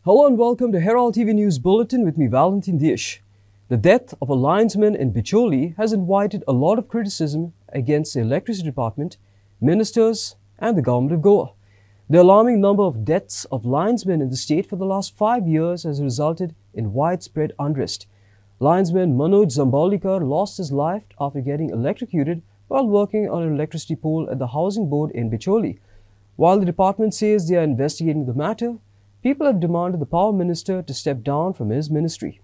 Hello and welcome to Herald TV News Bulletin with me, Valentin Dish. The death of a linesman in Bicholi has invited a lot of criticism against the electricity department, ministers and the government of Goa. The alarming number of deaths of linesmen in the state for the last 5 years has resulted in widespread unrest. Linesman Manoj Zambolikar lost his life after getting electrocuted while working on an electricity pole at the housing board in Bicholi. While the department says they are investigating the matter, people have demanded the power minister to step down from his ministry.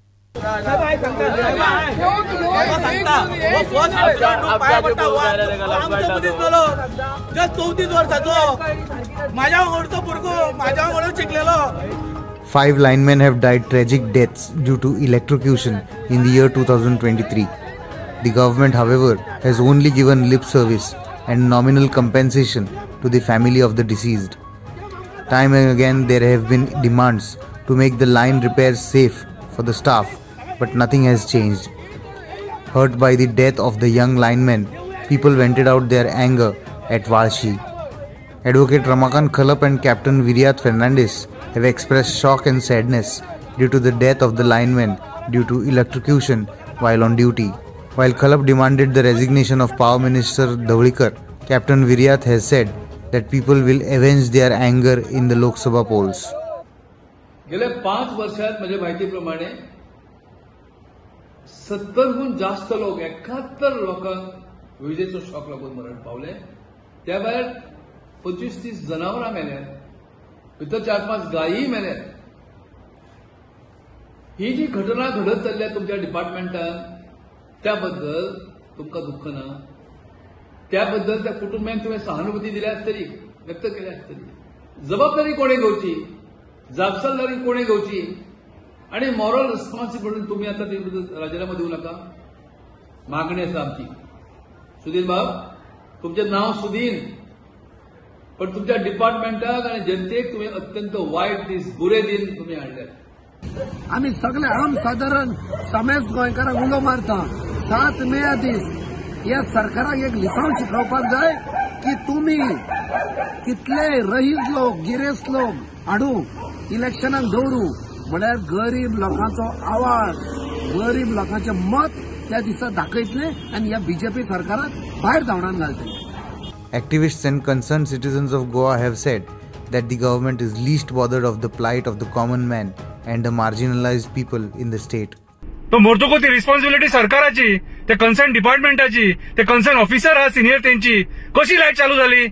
Five linemen have died tragic deaths due to electrocution in the year 2023. The government, however, has only given lip service and nominal compensation to the family of the deceased. Time and again there have been demands to make the line repairs safe for the staff, but nothing has changed. Hurt by the death of the young lineman, people vented out their anger at Valshi. Advocate Ramakant Khalap and Captain Viryat Fernandez have expressed shock and sadness due to the death of the lineman due to electrocution while on duty. While Khalap demanded the resignation of Power Minister Dhawlikar, Captain Viryat has said that people will avenge their anger in the Lok Sabha polls. गेल्या 5 वर्षात माझ्या माहितीप्रमाणे 70हून जास्त लोक 71 लोकांक विजेचो shock लागून मरण पावले. त्या भायर 25-30 जनावरां मेल्यात, भितर 4-5 गायी मेल्यात. ही जी घटना घडत चल्ल्या तुमच्या डिपार्टमेंटान त्याबद्दल तुमकां दुःख ना? त्याबद्दल त्या कुटुंबियांक तुम्ही सहानुभूती दिली आसतली, व्यक्त केली आसतली. जबाबदारी कोणे घेवची, जापसालदारी कोणे घेवची आणि मॉरल रिस्पॉन्सिबिलिटी तुम्ही आता राजीनामा देऊ नका. मागणी आसा आमची. सुदीन बाब, तुमचें नाव सुदीन, पण तुमच्या डिपार्टमेंटाक आणि जनतेक तुम्ही अत्यंत वाईट दीस, बुरे दिन तुम्ही हाडल्यात. आम्ही सगळे आम साधारण समेत गोंयकारांक उलो मारता. 7 मे दीस या सरकाराक एक लिसांव शिकवपाक जाय की तुम्ही कितले रईस लोक, गिरेस्त लोक हाडू इलेक्शनाक दवरू, म्हळ्यार गरीब लोकांचो आवाज, गरीब लोकांचे मत त्या दिसा दाखयतले आणि ह्या बीजेपी सरकाराक भायर धांवडावन घालतले. Activists and concerned citizens of Goa have said that the government is least bothered of the plight of the common man and the marginalized people in the state. तो मोरतुको ती रिस्पॉन्सिबिलिटी सरकाराची, ते कन्सर्न डिपार्टमेंटाची, ते concern officer आहा senior त्यांची कशी light चालू झाली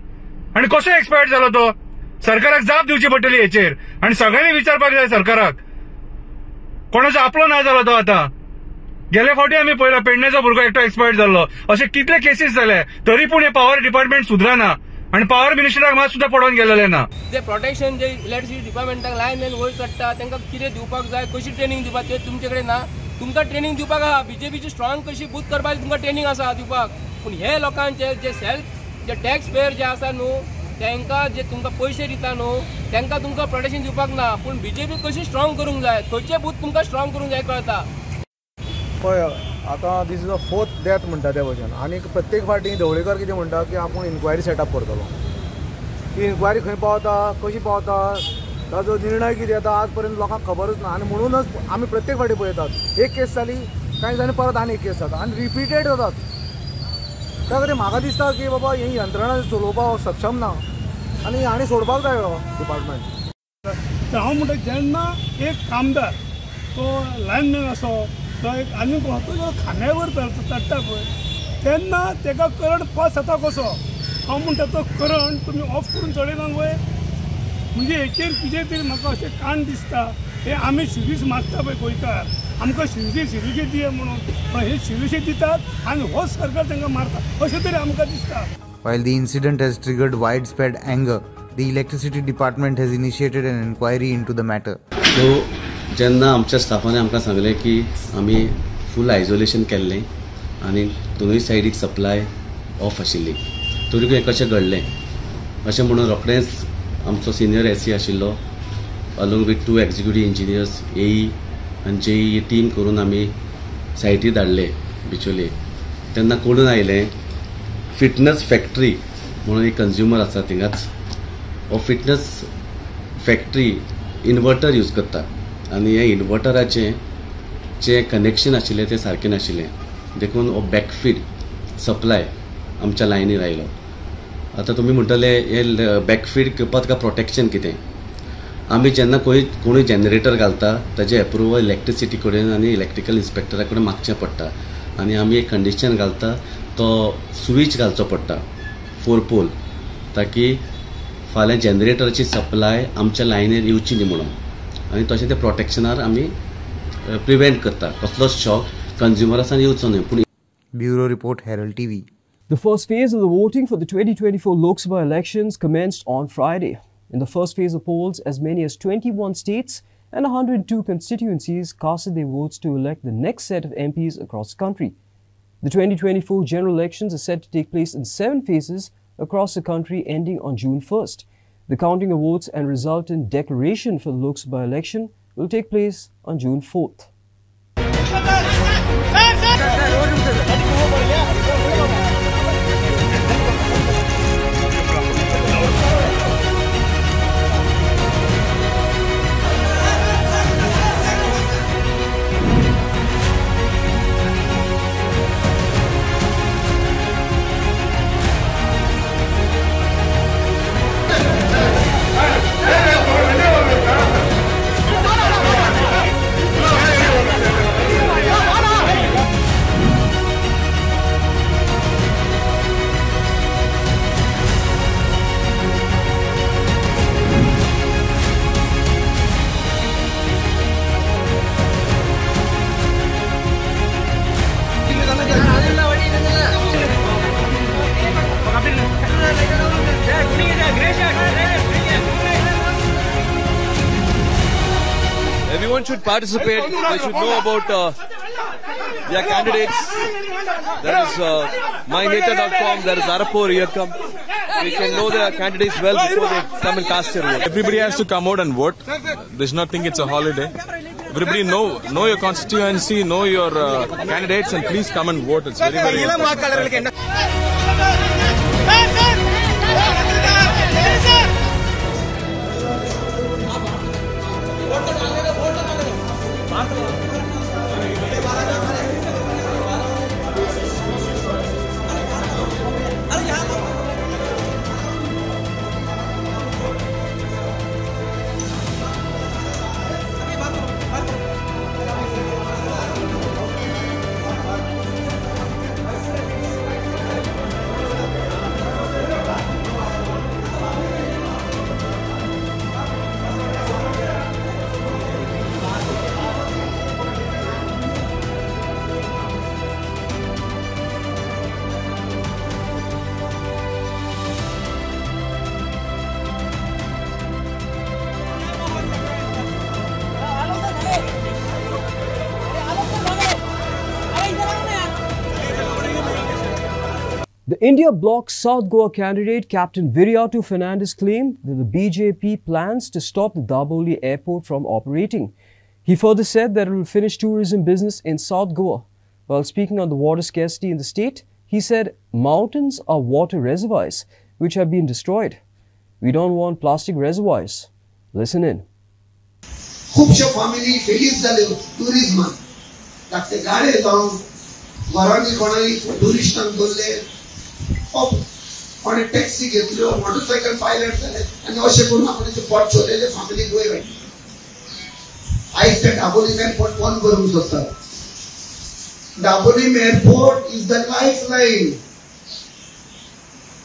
आणि कसो एक्सपायर्ड झालो तो. सरकाराक जाप दिवची पडटली हेचेर आणि सगळ्यांनी विचारपाक जाय सरकाराक. कोणाचो आपलो ना जालो तो. आता गेल्या फावटी आम्ही पळयला पेडणेचो भुरगो एकटो एक्सपायर्ड जाल्लो. असे कितले केसीस जाले तरी पूण हे पॉवर डिपार्टमेंट सुधरना आणि पॉवर मिनिस्टराक मात सुद्धा पडोवन गेलेले ना. जे प्रोटेक्शन जे इलेक्ट्रिसिटी डिपार्टमेंटाक लायनमॅन वयर चडटा तांकां कितें दिवपाक जाय, कशी ट्रेनिंग दिवपाक, ते तुमचे कडेन ना. तुमकां ट्रेनिंग दिवपाक आहा, बीजेपीची स्ट्रॉंग कशी बूथ करपाक तुमकां ट्रेनिंग आसा दिवपाक. पूण हे लोकांचे जे सेल्फ जे टॅक्स पेयर जे आसा न्हू, तांकां जे तुमकां पयशे दिता न्हू, तांकां तुमकां प्रोटेक्शन दिवपाक ना. पूण बीजेपी कशी स्ट्रॉंग करूंक जाय, खंयचे बूथ तुमकां स्ट्रॉंग करूंक जाय कळटा. पळय आतां this is a 4th death म्हणटा त्या भशेन. आनी प्रत्येक फावटी धवळीकर कितें म्हणटा की आपूण इन्क्वायरी सेटअप करतलो. ती इन्क्वायरी खंय पावता, कशी पावता, ताजो निर्णय कितें येता आज पर्यंत लोकांक खबरच ना. आनी म्हणूनच आमी प्रत्येक फावटी पळयतात एक केस जाली, कांय दिसांनी परत आनी एक केस जाता आनी रिपिटेड जातात. त्या खातीर म्हाका दिसता की बाबा ही यंत्रणा चलोवपाक सक्षम ना आनी हांणी सोडपाक जाय हो डिपार्टमेंट. हांव म्हणटा जेन्ना एक कामदार तो लायनमॅन असो तो एक आनी तो खांद्यावर चडटा पळय तेन्ना ताका करंट पास जाता कसो. हांव म्हणटा तो करंट तुमी ऑफ करून चडयना वय. म्हणजे हेचेर कितें तरी म्हाका अशें काण दिसता. हे आमी सिरीज मागता पळय गोंयकार, आमकां सिरीज दिया म्हणून, पण हे सिरीज दितात आनी होच सरकार तांकां मारता अशें तरी आमकां दिसता. While the incident has triggered widespread anger, the electricity department has initiated an inquiry into the matter. So, जेन्ना आमच्या स्टाफान आमकां सांगलें की आमी फूल आयसोलेशन केल्लें आनी दोनूय सायडीक सप्लाय ऑफ आशिल्ली, तरी हें कशें घडलें अशें म्हणून रोखडेंच आमचो सिनियर SC आशिल्लो along with 2 executive engineers, AE आनी JE टीम करून आमी सायटीर धाडले बिचोले. तेन्ना कळून आयलें फिटनेस फॅक्टरी म्हणून एक कंज्युमर आसा थिंगाच, हो फिटनेस फॅक्टरी इन्वर्टर यूज करता आनी हे इन्वर्टराचे जे कनेक्शन आशिल्लें तें सारकें नाशिल्लें देखून हो बॅकफीड सप्लाय आमच्या लायनीर आयलो. आतां तुमी म्हणटले हे बॅकफीड करपाक तुका प्रोटेक्शन कितें. आमी जेन्ना कोणूय जनरेटर घालता ताजे एप्रुवल इलेक्ट्रिसिटी कडेन आनी इलेक्ट्रिकल इन्स्पेक्टरा कडेन मागचें पडटा आनी आमी एक कंडिशन घालता तो स्विच घालचो पडटा 4 पोल ताकी फाल्यां जनरेटराची सप्लाय आमच्या लायनीर येवची न्ही म्हणून आनी तशें ते प्रोटेक्शनार आमी प्रिवेंट करता कसलोच शॉक कंज्युमरासान येवचो न्ही. पूण bureau report Herald TV. The first phase of the voting for the 2024 Lok Sabha elections commenced on Friday. In the first phase of polls, as many as 21 states and 102 constituencies casted their votes to elect the next set of MPs across the country. The 2024 general elections are set to take place in 7 phases across the country ending on June 1st. The counting of votes and resultant declaration for the Lok Sabha election will take place on June 4th. Everyone should participate. They should know about their candidates. There is mynature.com. There is Arapur Iyakam. We can know their candidates well before they come and cast their vote. Everybody has to come out and vote. They should not think it's a holiday. Everybody know your constituency, know your candidates, and please come and vote. It's very, very important. The India Bloc's South Goa candidate Captain Viriatu Fernandes claimed that the BJP plans to stop the Daboli airport from operating. He further said that it will finish tourism business in South Goa. While speaking on the water scarcity in the state, he said mountains are water reservoirs which have been destroyed. We don't want plastic reservoirs. Listen in. खूपशे family फेलीज झाले टुरिझमान ताकते गाडे जावन वरांनी कोणानी टुरिस्टांक धरले कोणी taxi घेतल्यो मोटरसायकल पायलट जाले आनी अशें करून आपणाचे पोट चोरलेले फॅमिलीक वयर हाडले. आयज ते दाबोलीम एअरपोर्ट बंद करूंक सोदता. Dabolim airport is the lifeline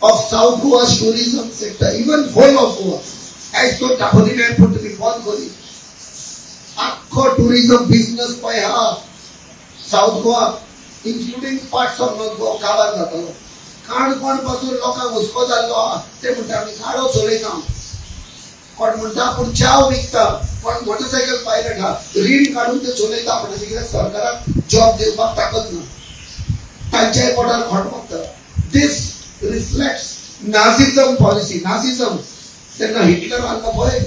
of South Goa's tourism sector, even whole of Goa. As to Dabolim airport to be bond kori. Akko tourism business by South Goa, including parts of North Goa, cover जातलो. काणकोण पासून लोकांक हुस्को जाल्लो ते म्हणटा आमी गाडो चलयता. कोण म्हणटा पूण चाव विकता, कोण मोटरसायकल पायलट हा, रीण काढून ते चलयता पण कित्याक सरकाराक जॉब दिवपाक ताकद ना. तांच्या पोटार खोट मागता. This reflects Nazism policy. Nazism. तेन्ना हिटलर आल्लो पळय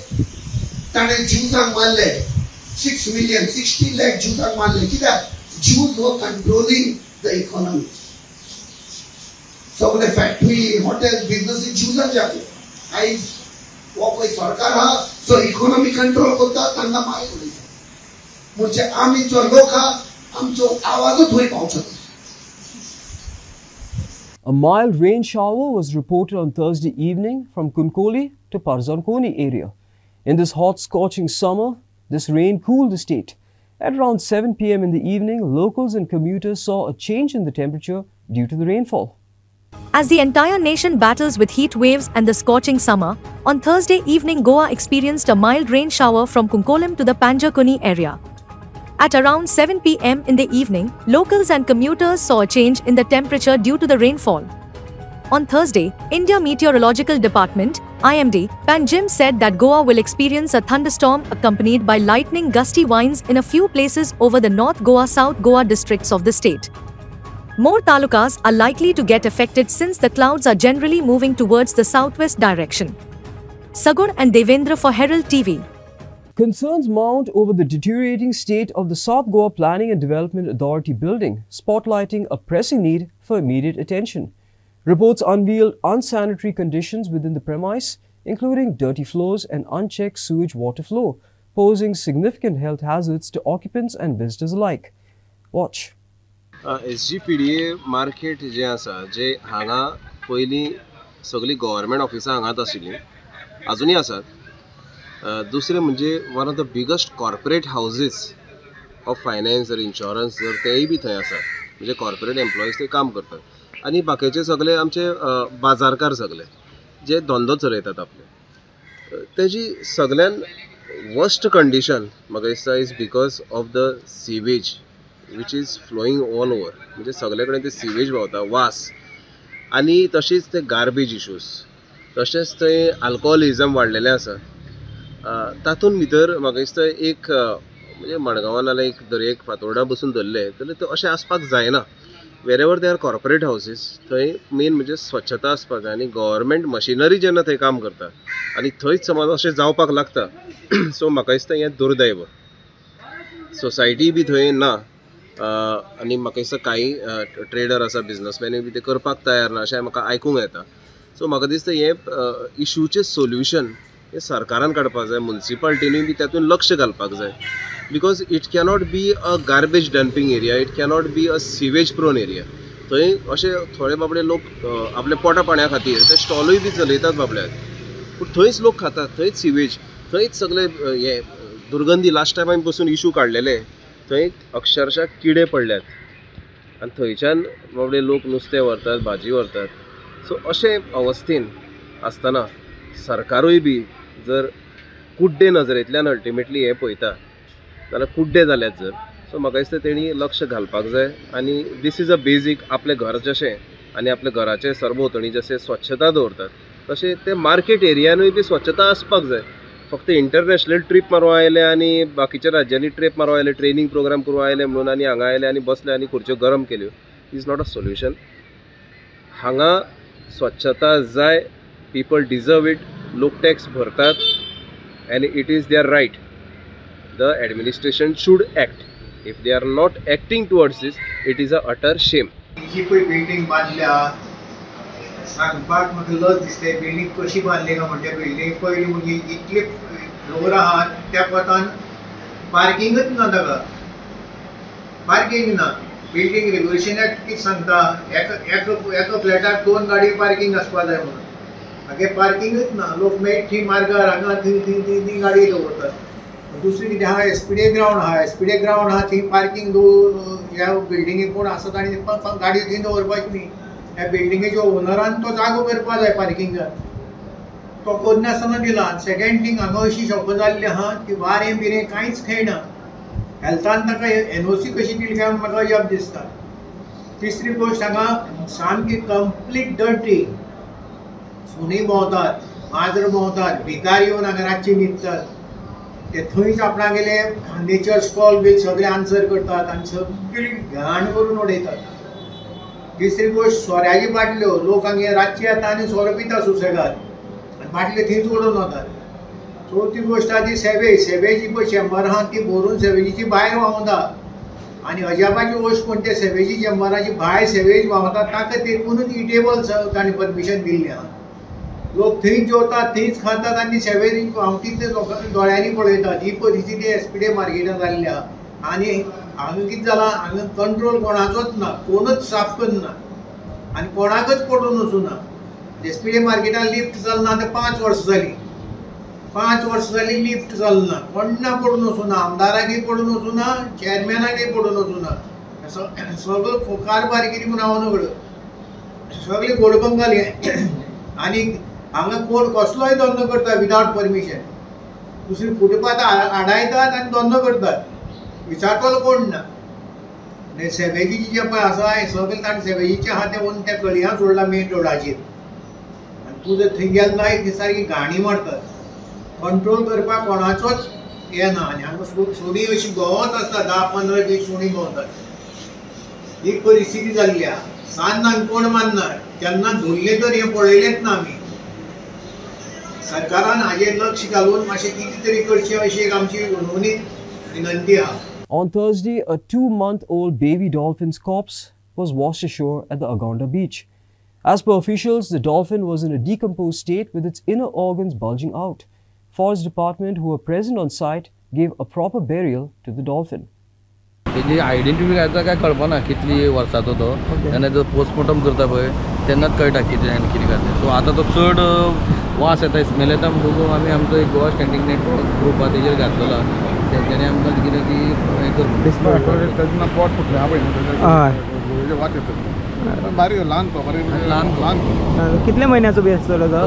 ताणे ज्यूसांक मारले 6 million 60 lakh ज्यूसांक मारले कित्याक Jews were controlling the economy. सगळे फॅक्टरी हॉटेल बिझनेस ज्यूसांचे आसले. आयज हो पळय सरकार हा जो इकॉनॉमी कंट्रोल करता तांकां मागीर उलयता म्हणजे आमी जो लोक हा आमचो आवाजूच थंय पावचो. A mild rain shower was reported on Thursday evening from Kunkoli to Parzankoni area. In this hot, scorching summer, this rain cooled the state. At around 7 p.m. in the evening, locals and commuters saw a change in the temperature due to the rainfall. As the entire nation battles with heat waves and the scorching summer, on Thursday evening Goa experienced a mild rain shower from Kunkolim to the Panjakoni area. At around 7 p.m. in the evening, locals and commuters saw a change in the temperature due to the rainfall. On Thursday, India Meteorological Department (IMD) Panjim said that Goa will experience a thunderstorm accompanied by lightning gusty winds in a few places over the North Goa, South Goa districts of the state. More talukas are likely to get affected since the clouds are generally moving towards the southwest direction. Sagun and Devendra for Herald TV. Concerns mount over the deteriorating state of the South Goa Planning and Development Authority building, spotlighting a pressing need for immediate attention. Reports unveiled unsanitary conditions within the premise, including dirty floors and unchecked sewage water flow, posing significant health hazards to occupants and visitors alike. Watch. SGPDA market जे आसा जे हांगा पयलीं सगळी government ऑफिसां हांगाच आशिल्लीं अजूनय आसात. दुसरे म्हणजे one of the biggest corporate houses of finance और इन्शुरन्स जर तेय बी थंय आसात म्हणजे कॉर्पोरेट एम्प्लॉईज ते काम करतात आणि बाकीचे सगळे आमचे बाजारकार सगळे जे धंदो चलयतात आपले तेजी सगळ्यान वर्स्ट कंडिशन म्हाका दिसता is because of the sewage which is flowing all over म्हणजे सगळे कडेन ते सीवेज व्हांवता वास आणि तशीच ते गार्बेज इश्यूज तशेंच थंय अल्कोहोलिजम वाडलेलें आसा. तातूंत भितर म्हाका दिसता एक म्हणजे मडगांवां नाल्यार एक दर्याक फातोर्डा बसून धरले जाल्यार तो अशें आसपाक जायना. Wherever they are corporate houses थंय मेन म्हणजे स्वच्छता आसपाक जाय आनी गव्हर्मेंट मशिनरी जेन्ना थंय काम करता आनी थंयच समज अशें जावपाक लागता सो म्हाका दिसता हें दुर्दैव. सोसायटी बी थंय ना आनी म्हाका दिसता काही ट्रेडर आसा बिजनसमॅनूय बी ते करपाक तयार ना अशें म्हाका आयकूंक येता. सो म्हाका दिसता हें इश्यूचें सोल्युशन हे सरकारान काडपाक जाय म्युनिसिपालिटीनूय बी तातूंत लक्ष घालपाक जाय because it cannot be a garbage dumping area it cannot be a sewage prone area. थंय अशे थोडे बाबडे लोक आपल्या पोटा पाण्या खातीर ते स्टॉलूय बी चलयतात बाबड्याक पूण थंयच लोक खातात थंयच सिवेज थंयच सगळे हे दुर्गंधी लास्ट टायम आमी बसून इशू काडलेले थंय अक्षरशः किडे पडल्यात आनी थंयच्यान बाबडे लोक नुस्तें व्हरतात भाजी व्हरतात. सो अशे अवस्थेन आसतना सरकारूय बी जर कुड्डे नजरेंतल्यान अल्टिमेटली हे पळयता जाल्यार कुड्डे जाल्यात जर सो म्हाका दिसता तेणी लक्ष घालपाक जाय आनी दीस इज अ बेजीक आपलें घर जशें आनी आपल्या घराचे सरभोंवतणी जशें स्वच्छता दवरतात तशें ते मार्केट एरियानूय बी स्वच्छता आसपाक जाय. फक्त इंटरनॅशनल ट्रीप मारूं आयले आनी बाकीच्या राज्यांनी ट्रीप मारूं आयले ट्रेनिंग प्रोग्राम करूं आयले म्हणून आनी हांगा आयले आनी बसले आनी खुर्च्यो गरम केल्यो इज नॉट अ सोल्युशन. हांगा स्वच्छता जाय पीपल डिजर्व इट लोक टॅक्स भरतात and it is their right. The administration should act. If they are not acting towards this, it is a utter shame. जी कोई बिल्डिंग बांधल्या सांगपाक म्हाका लज दिसता बिल्डिंग कशी बांधली काय म्हणजे बिल्डिंग पयली म्हणजे इतले फ्लोर आहात त्या पतान पार्किंगच ना ताका पार्किंग ना. बिल्डिंग रेग्युलेशन एक्ट कितें सांगता एका फ्लॅटाक 2 गाडी पार्किंग आसपाक जाय म्हणून मागे पार्किंगच ना. लोक मेट थंय मार्गार हांगा थंय गाडी दवरतात. दुसरी कितें आहा एसपीडे ग्रावंड आहा एसपीडे ग्रावंड आहा थंय पार्किंग ह्या बिल्डिंगेक कोण आसत आनी गाडी थंय दवरपाची न्ही. ह्या बिल्डिंगेच्या ओनरान तो जागो करपाक जाय पार्किंगाक तो करनासतना दिला. सेकेंड थींग हांगा अशी शॉप जाल्ली आहा की वारें बिरें कांयच खेळना. हेल्थान ताका एनओसी कशी दिली काय म्हाका अजाप दिसता. तिसरी गोश्ट हांगा सामकी कंप्लीट डर्टी सुणी भोंवतात माजर भोंवतात भिकार येवन हांगा रातची न्हिदतात ते थंयच आपणागेले नेचर स्टॉल बी सगळे आन्सर करतात आनी सगळी घाण करून उडयतात. तिसरी गोश्ट सोऱ्याची बाटल्यो लोक हांगा रातची येता आनी सोरो पिता सुसेगाद आनी बाटल्यो थंयच उडोवन वतात. चवथी गोश्ट आहा ती सेवेजी पळय 100 आहा ती भरून सेवेजीची भायर व्हांवता आनी अजापाची गोश्ट कोण ते सेवेजी 100ची भायर सेवेज व्हांवता ताका तेकूनच इटेबल ताणें परमिशन दिल्लें आहा. लोक थंयच जेवतात थंयच खातात आनी सेवेरी हांव तितले दोळ्यांनी पळयतात. ही परिस्थिती एसपीडीए मार्केटान जाल्ली आहा. आनी हांगा कितें जालां, हांगा कंट्रोल कोणाचोच ना, कोणूच साफ करना आनी कोणाकच पडून वचूना. एसपीडीए मार्केटान लिफ्ट चलना ते 5 वर्सां जालीं. 5 वर्सां जालीं लिफ्ट चलना, कोणा पडून वचूना, आमदाराकय पडून वचूना, चेअरमॅनाकय पडून वचूना. सगळो कारबारगिरी म्हूण हांव नगडो सगळी घोडबंगाली. आनी हांगा कोण कसलोय धंदो करता विदावट परमिशन. दुसरी फुटपाथ आडायतात आनी धंदो करतात, विचारतलो कोण ना. सेवेजीची जे पळय आसा हें सगळें ताणें सेवेजीचे आहा तें व्हरून त्या गळयां सोडला मेन रोडाचेर. आनी तूं जर थंय गेलो ना ती सारकी घाणी मारतात. कंट्रोल करपाक कोणाचोच हें ना. आनी हांगा सुणी अशी भोंवत आसता, 10-15-20 सुणी भोंवतात. ही परिस्थिती जाल्ली आहा. सांज आमी कोण मानना, केन्ना धुल्ले तर हें पळयलेंच ना आमी. सरकारान हाजेर लक्ष घालून मातशें कितें तरी करचें अशी एक आमची उर्वणीत विनंती आहा. On Thursday, a 2-month-old baby dolphin's corpse was washed ashore at the Agonda beach. As per officials, the dolphin was in a decomposed state with its inner organs bulging out. Forest Department, who were present on site, gave a proper burial to the dolphin. तेजी identification काय कळपना कितली वर्साचो तो. तेन्ना जो postmortem करता पळय तेन्नाच कळटा कितें आनी कितें काय. सो आतां तो चड वास येता, स्मेल येता म्हणून आमी आमचो एक गोवा स्टँडिंग नेटवर्क ग्रुप आहा तेजेर घातलेलो. तेंच्यांनी आमकां कितें की हें करता पोट फुटलें आहा पळय वास येता बारीक ल्हान तो ल्हान. कितले महिन्याचो बी आसतलो तो?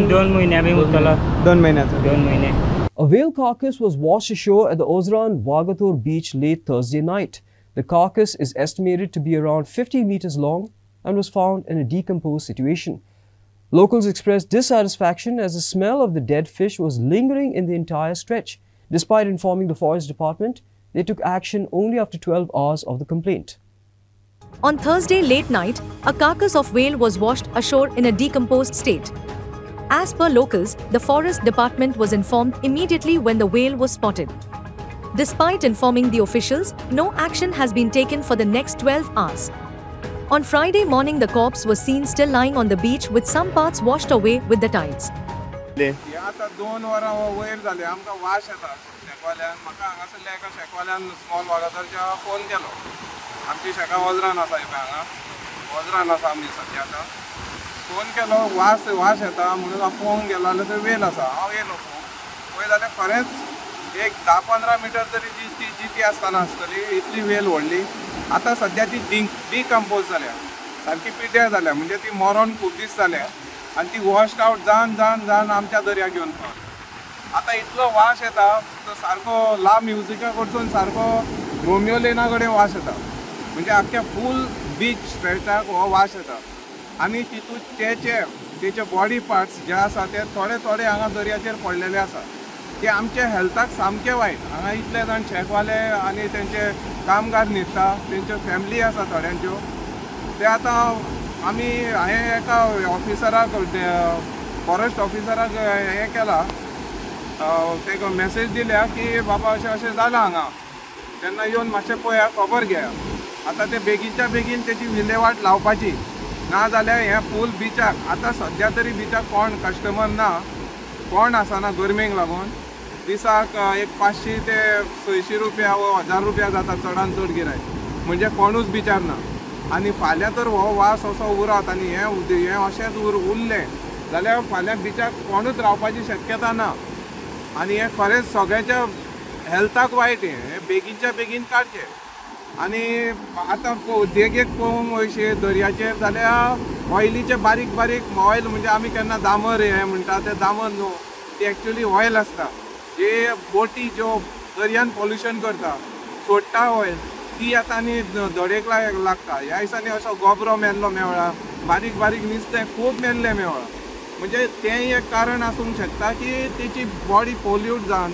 2 महिन्या बी उरतलो. 2 महिन्याचो. 2 महिने. A whale carcass was washed ashore at the Ozran Wagator beach late Thursday night. The carcass is estimated to be around 50 meters long and was found in a decomposed situation. Locals expressed dissatisfaction as the smell of the dead fish was lingering in the entire stretch. Despite informing the Forest Department, they took action only after 12 hours of the complaint. On Thursday late night, a carcass of whale was washed ashore in a decomposed state. As per locals, the Forest Department was informed immediately when the whale was spotted. Despite informing the officials, no action has been taken for the next 12 hours. On Friday morning, the corpse was seen still lying on the beach with some parts washed away with the tides. आता 2 वरां वयर जाले आमकां वास येता शेकवाल्यान. म्हाका हांगासरल्या एका शेकवाल्यान स्मॉल वागातोरच्या फोन केलो. आमची शेकां वज्रान आसा हांगा वज्रान आसा आमी सद्या आतां. फोन केलो वास येता म्हणून हांव पळोवंक गेलो जाल्यार थंय वेल आसा. हांव येयलो पळय जाल्यार खरेंच एक 10-15 मिटर तरी जी आसतना आसतली इतली वेल व्हडली. आतां सद्या ती डिकम्पोज जाल्या, सारकी पिड्ड्यार जाल्या, म्हणजे ती मरोन खूब दीस जाले आनी ती वॉश्ड आवट जावन आमच्या दर्याक घेवन पावली. आतां इतलो वास येता तो सारको ला म्युजिका कडसून सारको रोमियो लेना कडेन वास येता. म्हणजे आख्ख्या फूल बीच स्ट्रेचाक हो वास येता. आनी तितून तेचे बॉडी पार्ट्स जे आसा ते थोडे हांगा दर्याचेर पडलेले आसा. ते आमच्या हेल्थाक सामके वायट. हांगा इतले जाण शेकवाले आनी तेंचे कामगार न्हिदता, तेंच्यो फॅमिली आसा थोड्यांच्यो. ते आतां आमी हांवें एका ऑफिसराक फॉरेस्ट ऑफिसराक हें केलां, तेका मॅसेज दिल्या की बाबा अशें जालां हांगा, तेन्ना येवन मातशें पळया खबर घेया. आतां ते बेगीनच्या बेगीन तेची विलेवाट लावपाची, ना जाल्यार हें फूल बिचाक आतां सद्या तरी बिचाक कोण कस्टमर ना, कोण आसना गरमेक लागून. दिसाक एक 500 ते 600 रुपया वा 1000 रुपया जाता चडान चड गिरायक, म्हणजे कोणूच बिचार ना. आनी फाल्यां तर हो वास असो उरत आनी हें अशेंच उरलें जाल्यार फाल्यां बिचाक कोणूच रावपाची शक्यता ना. आनी हें खरेंच सगळ्यांच्या हेल्थाक वायट. हें बेगीनच्या बेगीन काडचें. आनी आतां देगेक पळोवंक वयशे दर्याचेर जाल्यार ऑयलीचे बारीक बारीक ऑयल, म्हणजे आमी केन्ना दामर हें म्हणटा ते दामर न्हू, ती एक्चुअली ऑयल आसता. जे बोटी ज्यो दर्यान पोल्युशन करता सोडटा ऑयल, ती आतां आनी दडेक लागता. ह्या दिसांनी असो गोबरो मेल्लो मेवळा, बारीक बारीक नुस्तें खूब मेल्लें मेवळा. म्हणजे तें एक कारण आसूंक शकता की तेची बॉडी पोल्यूट जावन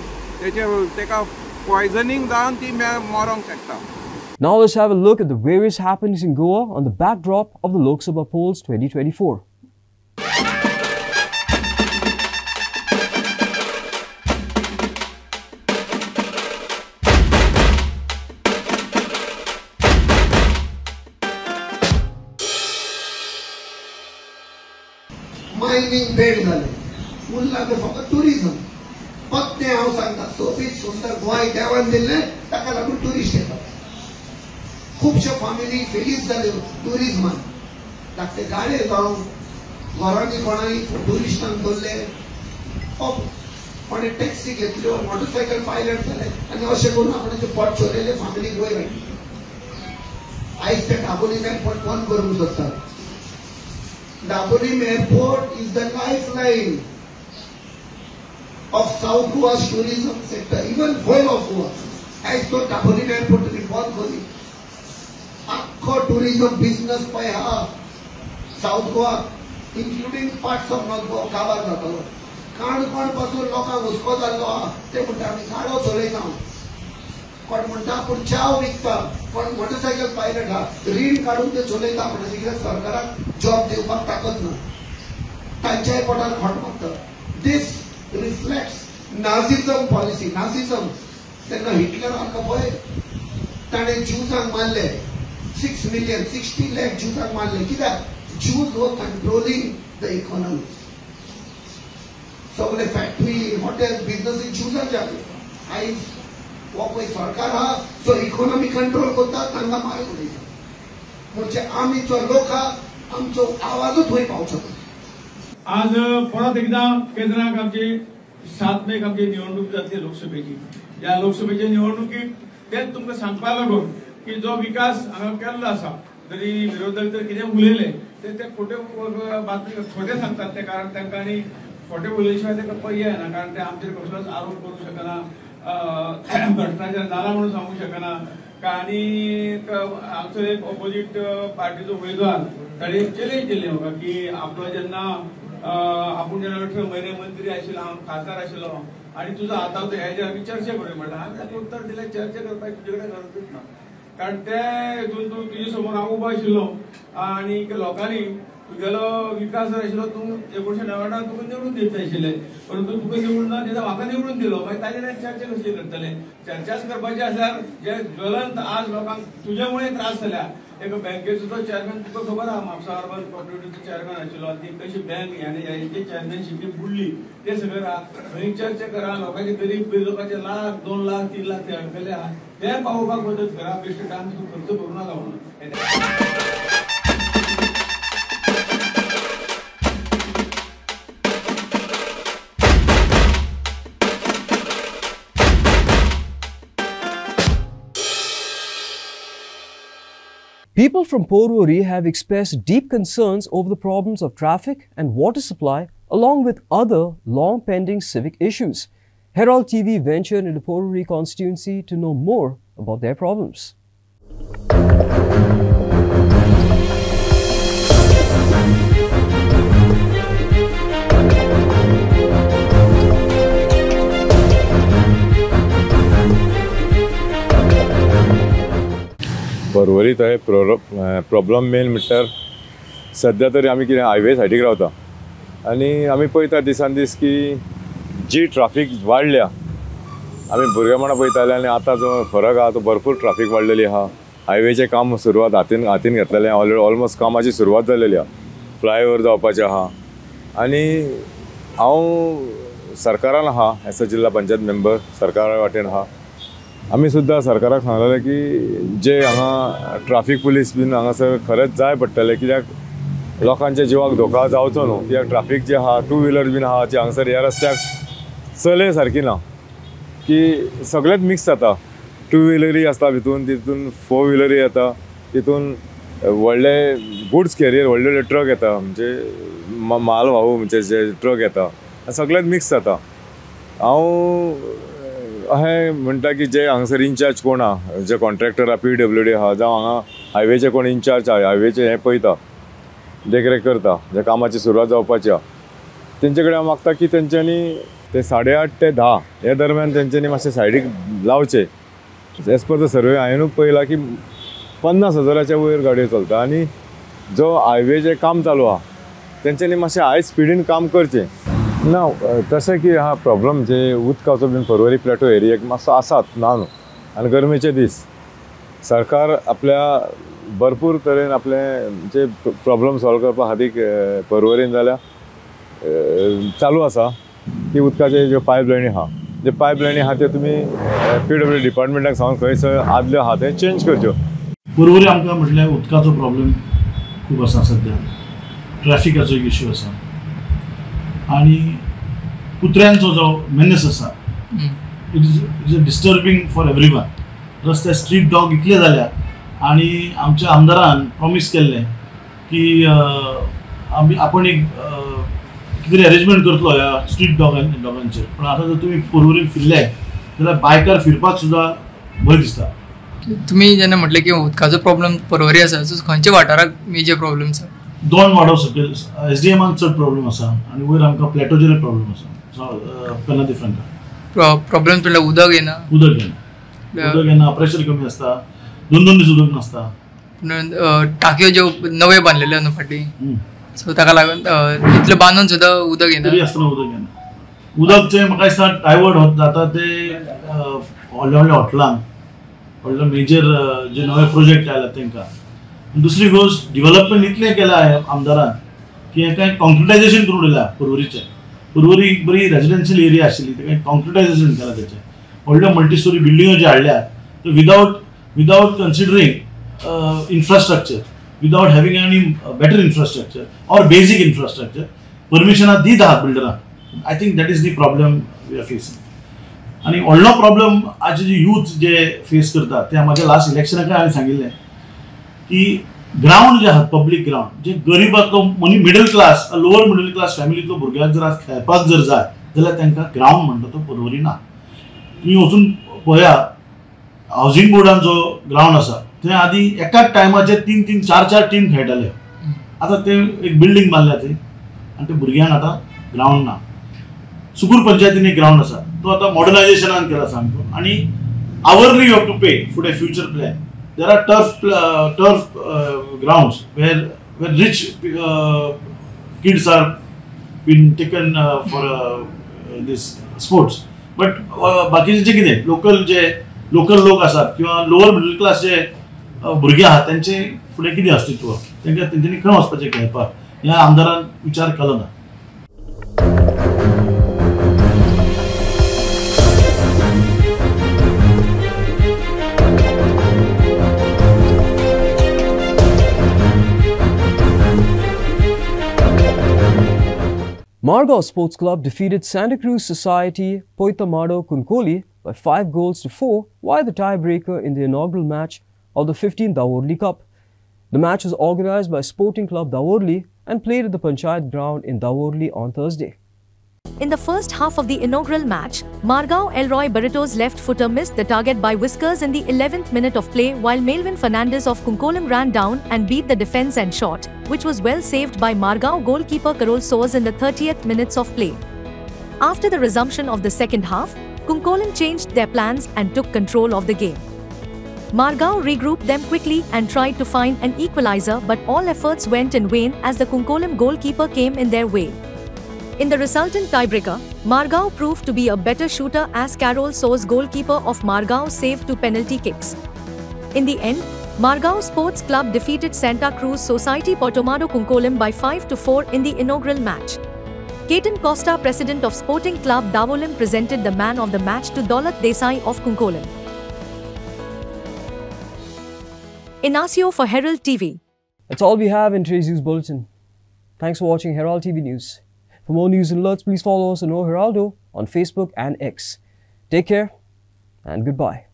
तेका पॉयझनिंग जावन ती मरोंक शकता. Now let's have a look at the various happenings in Goa on the backdrop of the Lok Sabha polls 2024. उरला ते फकत टुरिझम. फक्त तें हांव सांगता सोबीत सुंदर गोंय देवान दिल्लें ताका लागून टुरिस्ट येतात. खुबश्यो फामिली फेलीस जाल्यो टुरिझमान. धाकटे गाडे जावं घरांनी कोणाय टुरिस्टांक दवरले, कोणे टॅक्सी घेतल्यो, मोटरसायकल पायलट जाले आनी अशें करून आपणाचे पोट चलयले फामिलीक वयर हाडली. आयज ते दाबोलीम एअरपोर्ट बंद करूंक सोदतात. Dabolim airport is the lifeline of South Goa's tourism sector, even whole of Goa. As to Dabolim airport to be bond kori. Akho tourism business pay ha South Goa, including parts of North Goa, kabar jato. Canacona पासून लोकांक हुस्को जाल्लो हा ते म्हणटा आमी गाडो चलयता. कोण म्हणटा आपूण चाव विकता, कोण मोटरसायकल पायलट हा रीण काडून ते चलयता म्हणजे कित्याक सरकाराक जॉब दिवपाक ताकद ना. तांच्याय पोटार खोट मागता. दिस reflects Nazism policy. Nazism. तेन्ना हिटलर आमकां पळय ताणें ज्यूजांक मारले 6 million 60 lakh ज्यूजांक मारले. कित्याक ज्यूज वर कंट्रोलिंग द इकॉनॉमी. सगळे फॅक्टरी हॉटेल बिजनेस ज्यूजांक जाले. आयज हो पळय सरकार हा जो इकॉनॉमी कंट्रोल करता तांकां मारून उडयता. म्हणजे आमी जो लोक हा आमचो आवाजूच थंय पावचो. आज परत एकदा केंद्राक आमची 7 मेक आमची निवडणूक जातली लोकसभेची. या लोकसभेच्या निवडणुकीत तेच तुमकां सांगपाक लागून की जो विकास हांगा केल्लो आसा, जरी विरोधक जर कितें उलयले ते खोटे बातमी खोटे सांगतात. ते कारण तांकां आनी खोटे उलयले शिवाय ताका पर्याय ना. कारण ते आमचेर कसलोच आरोप करूंक शकना, भ्रष्टाचार जाला म्हणून सांगूंक शकना. आनी आमचो एक ऑपोजीट पार्टीचो उमेदवार ताणें एक चॅलेंज दिलें म्हाका की आपलो जेन्ना आपूण जेन्ना 18 म्हयने मंत्री आशिल्लो, हांव खासदार आशिल्लो आनी तुजो आतांचो हेजेर आमी चर्चा करूया म्हणटा. हांवें ताका उत्तर दिलें चर्चा करपाक तुजे कडेन गरजूच ना. कारण ते हितून तूं तुजे समोर हांव उबो आशिल्लो आनी लोकांनी तुगेलो विकास जर आशिल्लो तूं 1999 तुका निवडून दिवचे आशिल्ले, परंतु तुका निवडून ना दिता म्हाका निवडून दिलो. मागीर ताजेर चर्चा कशी करतले? चर्चाच करपाची आसल्यार जे ज्वलंत आज लोकांक तुजे मुळे त्रास जाल्या. एक बँकेचो तो चेअरमॅन तुका खबर आहा, म्हापसा अर्बन कोऑपरेटिव्हचो चेअरमॅन आशिल्लो. ती कशी बँक हेची चेअरमॅनशिपी बुडली ते सगळें राहा. खंय चर्चा करा. लोकांचे गरीब लोकांचे लाख 2 लाख 3 लाख ते अडकले आहा ते पावोवपाक मदत करा. बेश्टे टायम तूं खर्च करूं नाका म्हणून. People from Porvorim have expressed deep concerns over the problems of traffic and water supply, along with other long-pending civic issues. Herald TV ventured into Porvorim constituency to know more about their problems. Porvorim थंय problem main म्हणल्यार सद्या तरी आमी कितें highway सायडीक रावता आनी आमी पळयता दिसान दीस की जी ट्राफीक वाडल्या. आमी भुरगेपणा पळयताले आनी आतां जो फरक आहा तो भरपूर ट्राफीक वाडलेली आहा. हायवेचें काम सुरवात हातीन घेतलेलें ऑलमोस्ट कामाची सुरवात जालेली आहा. फ्लायओव्हर जावपाचें आहा आनी हांव सरकारान आहा एज अ जिल्हा पंचायत मेंबर सरकारा वाटेन आहा. आमी सुद्दां सरकाराक सांगलेलें की जे हांगा ट्राफीक पुलीस बीन हांगासर खरेंच जाय पडटले, कित्याक लोकांच्या जिवाक धोका जावचो न्हू. कित्याक ट्राफीक जे आहा 2 व्हिलर बीन आहा जे हांगासर ह्या रस्त्याक चले सारकी ना, की सगळेच मिक्स जाता. 2 व्हिलरी आसता भितून, तितून 4 व्हिलरी येता, तितून व्हडले गुड्स कॅरियर व्हडले ट्रक येता, म्हणजे माल वाहू म्हणजे जे ट्रक येता, सगळेच मिक्स जाता. हांव अशें म्हणटा की जे हांगासर इंचार्ज कोण आहा, जे कॉन्ट्रॅक्टर आहा PWD आहा जावं हांगा हायवेचे कोण इंचार्ज आहा, हायवेचे हें पळयता देखरेख करता, जे कामाची सुरवात जावपाची आहा, तेंचे कडेन हांव मागता की तेंच्यांनी ते 8:30 ते 10 हे दरम्यान तेंच्यांनी मातशे सायडीक लावचे. एज पर द सर्वे हांवेनूच पळयला की 50,000च्या वयर गाडयो चलता आनी जो हायवेचें काम चालू आहा तेंच्यांनी मातशें हाय स्पिडीन काम करचें ना. तशें की हा प्रॉब्लम जे उदकाचो बीन परवरी प्लॅटो एरियेक मातसो आसात ना न्हू. आनी गरमेचे दीस सरकार आपल्या भरपूर तरेन आपले जे प्रॉब्लम सॉल्व करपा खातीर परवरीन जाल्या चालू आसा की उदकाचे ज्यो पायपलायनी आहा जे पायपलायनी आहा त्यो तुमी PWD डिपार्टमेंटाक सांगून खंयसर आदल्यो आहा ते चेंज करच्यो. बरोबर आमकां म्हटल्यार उदकाचो प्रॉब्लेम खूब आसा सद्या, ट्रॅफिकाचो एक इश्यू आसा आनी कुत्र्यांचो जो मेनेस आसा it is a disturbing for everyone. रस्त्यार स्ट्रीट डॉग इतले जाल्या आनी आमच्या आमदारान प्रॉमिस केल्लें की आपण एक कितें अरेंजमेंट करतलो ह्या स्ट्रीट डॉगांचेर. पण आता जर तुम्ही पर्वरीन फिरले जाल्यार बायकार फिरपाक सुद्दां भंय दिसता. तुम्ही जेन्ना म्हटलें की उदकाचो प्रॉब्लेम पर्वरी आसा, सो खंयच्या वाठाराक मेजर प्रॉब्लेम आसा? दोन वाठार सकयल SDMाक चड प्रॉब्लेम आसा आनी वयर आमकां प्लॅटोचेर प्रॉब्लेम आसा. पेना डिफरंट प्रॉब्लेम म्हणल्यार उदक येना. उदक येना, प्रेशर कमी आसता, 2 दीस उदक नासता. टाकयो ज्यो नवे बांदलेल्यो न्हू फाटी, सो ताका लागून इतलें बांदून सुद्दां उदक येना. तरी आसतना उदक येना. उदक जे म्हाका दिसता डायवर्ट जाता ते व्हडल्या व्हडल्या हॉटेलांक, व्हडले मेजर जे नवे प्रोजेक्ट आयला तांकां. दुसरी गोष्ट डेव्हलपमेंट इतलें केलां आमदारान की हेका कॉन्क्रिटायझेशन करून उडयलां पर्वरीचें. पर्वरी बरी रेजिडेन्शियल एरिया आशिल्ली, ताका कॉन्क्रिटायझेशन केलां तेचें. व्हडल्यो मल्टी-स्टोरी बिल्डिंगो ज्यो हाडल्या त्यो without considering infrastructure, without having any better infrastructure or basic infrastructure. Permission दीत आहात बिल्डरांक. I think that is the problem we are facing. आणि व्हडलो प्रॉब्लेम आज जे यूथ जे फेस करता ते म्हाज्या लास्ट इलेक्शनाक हांवें सांगिल्लें की ग्राउंड जे आहात पब्लीक ग्राउंड जे गरीबातलो middle class lower middle class फॅमिलीतलो भुरग्याक जर आज खेळपाक जर जाय जाल्यार तांकां ग्राउंड म्हणटा तो पर्वरी ना. तुम्ही वचून पळया हावसिंग बोर्डान जो ग्राउंड आसा थंय आदी एकाच टायमाचेर 3-3, 4-4 टीम खेळटाले. आतां ते एक बिल्डींग बांदल्या थंय आनी ते भुरग्यांक आतां ग्राउंड ना. सुकूर पंचायतीन एक ग्राउंड आसा तो आतां मॉडर्नायझेशनान केला सामको आनी hourly you have to pay for a future plan. There are turf grounds where rich kids are been taken for this sports. But बाकीचे जे कितें लोकल लोक आसात किंवा लोअर मिडल क्लास जे भुरगे आहात त्यांचे फुडें कितें अस्तित्व, तांकां तेंच्यांनी खंय वचपाचें खेळपाक ह्या आमदारान विचार केलो ना. Margao Sports Club defeated Santa Cruz Society Poitamado Kunkoli by 5 goals to 4 via the tiebreaker in the inaugural match of the 15th Daworli Cup. The match was organised by Sporting Club Daworli and played at the Panchayat ground in Daworli on Thursday. In the first half of the inaugural match, Margao Elroy Barreto's left footer missed the target by whiskers in the 11th minute of play, while Melvin Fernandez of Kunkolam ran down and beat the defence and shot, which was well saved by Margao goalkeeper Karol Soares in the 30th minutes of play. After the resumption of the second half, Kunkolam changed their plans and took control of the game. Margao regrouped them quickly and tried to find an equaliser, but all efforts went in vain as the Kunkolam goalkeeper came in their way. In the resultant tiebreaker, Margao proved to be a better shooter as Karol Soares, goalkeeper of Margao, saved 2 penalty kicks. In the end, Margao Sports Club defeated Santa Cruz Society Poitamado Kunkolam by 5-4 in the inaugural match. Ketan Costa, president of Sporting Club Dawolim, presented the man of the match to Daulat Desai of Kunkolam. Inasio for Herald TV. That's all we have in today's news bulletin. Thanks for watching Herald TV News. For more news and alerts, please follow us on O Heraldo on Facebook and X. Take care and goodbye.